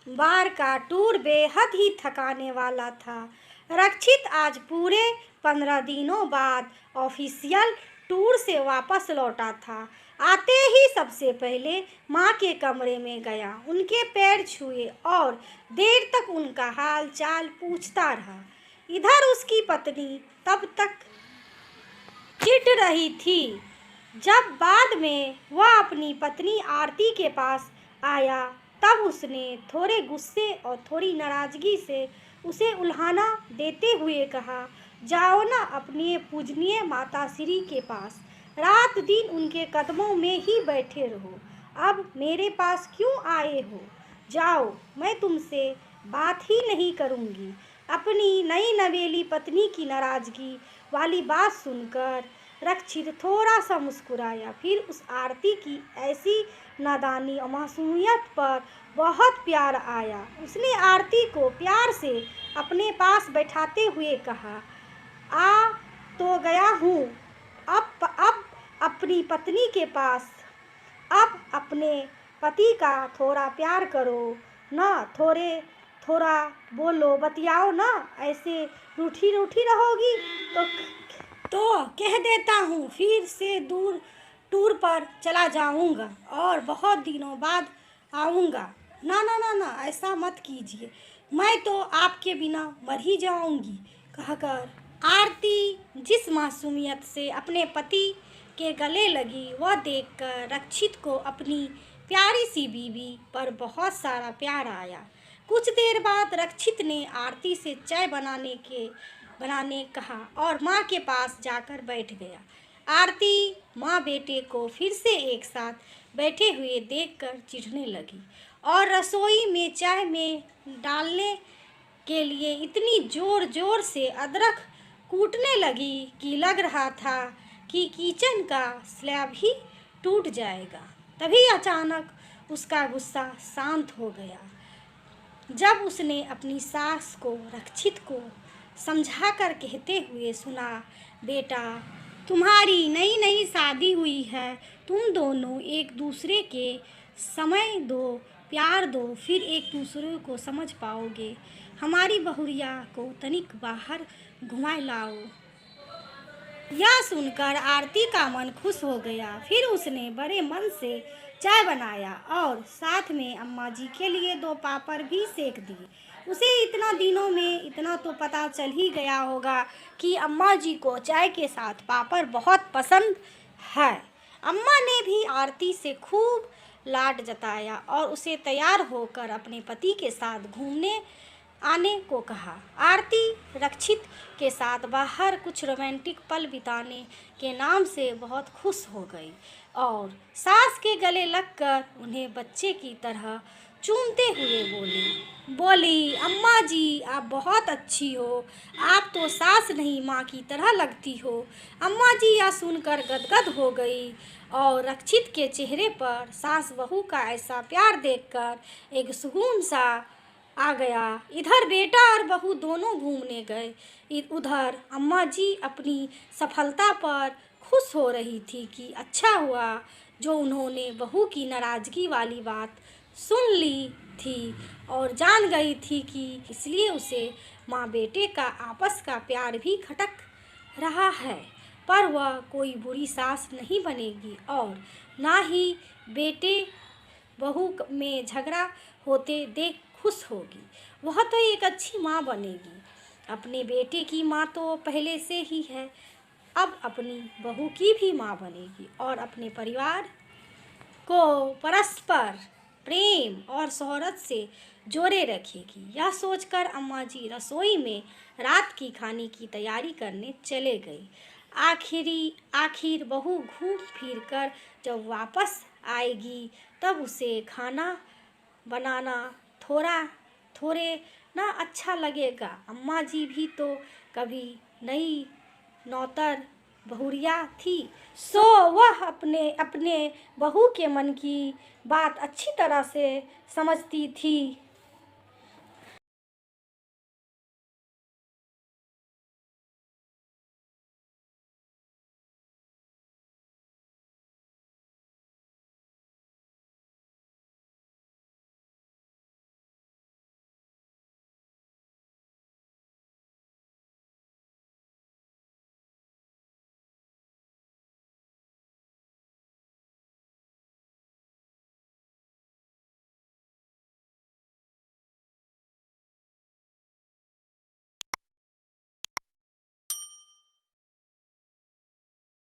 बार का टूर बेहद ही थकाने वाला था। रक्षित आज पूरे 15 दिनों बाद ऑफिशियल टूर से वापस लौटा था। आते ही सबसे पहले माँ के कमरे में गया, उनके पैर छुए और देर तक उनका हाल चाल पूछता रहा। इधर उसकी पत्नी तब तक चिढ़ रही थी। जब बाद में वह अपनी पत्नी आरती के पास आया तब उसने थोड़े गुस्से और थोड़ी नाराजगी से उसे उल्हाना देते हुए कहा, जाओ ना अपनी पूजनीय माताश्री के पास, रात दिन उनके कदमों में ही बैठे रहो। अब मेरे पास क्यों आए हो? जाओ, मैं तुमसे बात ही नहीं करूँगी। अपनी नई नवेली पत्नी की नाराजगी वाली बात सुनकर रक्षित थोड़ा सा मुस्कुराया। फिर उस आरती की ऐसी नादानी और मासूमियत पर बहुत प्यार आया। उसने आरती को प्यार से अपने पास बैठाते हुए कहा, आ तो गया हूँ अब अपनी पत्नी के पास। अब अपने पति का थोड़ा प्यार करो ना, थोड़ा बोलो, बतियाओ ना। ऐसे रूठी रूठी रहोगी तो कह देता हूँ फिर से दूर टूर पर चला जाऊँगा और बहुत दिनों बाद आऊँगा। ना ना ना ना, ऐसा मत कीजिए, मैं तो आपके बिना मर ही जाऊँगी। कहकर आरती जिस मासूमियत से अपने पति के गले लगी वह देखकर रक्षित को अपनी प्यारी सी बीवी पर बहुत सारा प्यार आया। कुछ देर बाद रक्षित ने आरती से चाय बनाने कहा और माँ के पास जाकर बैठ गया। आरती माँ बेटे को फिर से एक साथ बैठे हुए देखकर चिढ़ने लगी और रसोई में चाय में डालने के लिए इतनी जोर जोर से अदरक कूटने लगी कि लग रहा था कि किचन का स्लैब ही टूट जाएगा। तभी अचानक उसका गुस्सा शांत हो गया जब उसने अपनी सास को रक्षित को समझाकर कहते हुए सुना, बेटा, तुम्हारी नई नई शादी हुई है, तुम दोनों एक दूसरे के समय दो, प्यार दो, फिर एक दूसरे को समझ पाओगे। हमारी बहुरिया को तनिक बाहर घुमाए लाओ। यह सुनकर आरती का मन खुश हो गया। फिर उसने बड़े मन से चाय बनाया और साथ में अम्मा जी के लिए 2 पापड़ भी सेक दिए। उसे इतना दिनों में इतना तो पता चल ही गया होगा कि अम्मा जी को चाय के साथ पापड़ बहुत पसंद है। अम्मा ने भी आरती से खूब लाड जताया और उसे तैयार होकर अपने पति के साथ घूमने आने को कहा। आरती रक्षित के साथ बाहर कुछ रोमांटिक पल बिताने के नाम से बहुत खुश हो गई और सास के गले लगकर उन्हें बच्चे की तरह चूमते हुए बोली, अम्मा जी, आप बहुत अच्छी हो, आप तो सास नहीं माँ की तरह लगती हो। अम्मा जी यह सुनकर गदगद हो गई और रक्षित के चेहरे पर सास बहू का ऐसा प्यार देखकर एक सुकून सा आ गया। इधर बेटा और बहू दोनों घूमने गए। उधर अम्मा जी अपनी सफलता पर खुश हो रही थी कि अच्छा हुआ जो उन्होंने बहू की नाराज़गी वाली बात सुन ली थी और जान गई थी कि इसलिए उसे माँ बेटे का आपस का प्यार भी खटक रहा है, पर वह कोई बुरी सास नहीं बनेगी और ना ही बेटे बहू में झगड़ा होते देख खुश होगी। वह तो एक अच्छी माँ बनेगी। अपने बेटे की माँ तो पहले से ही है, अब अपनी बहू की भी माँ बनेगी और अपने परिवार को परस्पर प्रेम और शोहरत से जोड़े रखेगी। यह सोचकर अम्मा जी रसोई में रात की खाने की तैयारी करने चले गए। आखिर बहू घूम फिर कर जब वापस आएगी तब उसे खाना बनाना थोड़े ना अच्छा लगेगा। अम्मा जी भी तो कभी नई नौतर बहुरिया थी, सो वह अपने बहू के मन की बात अच्छी तरह से समझती थी।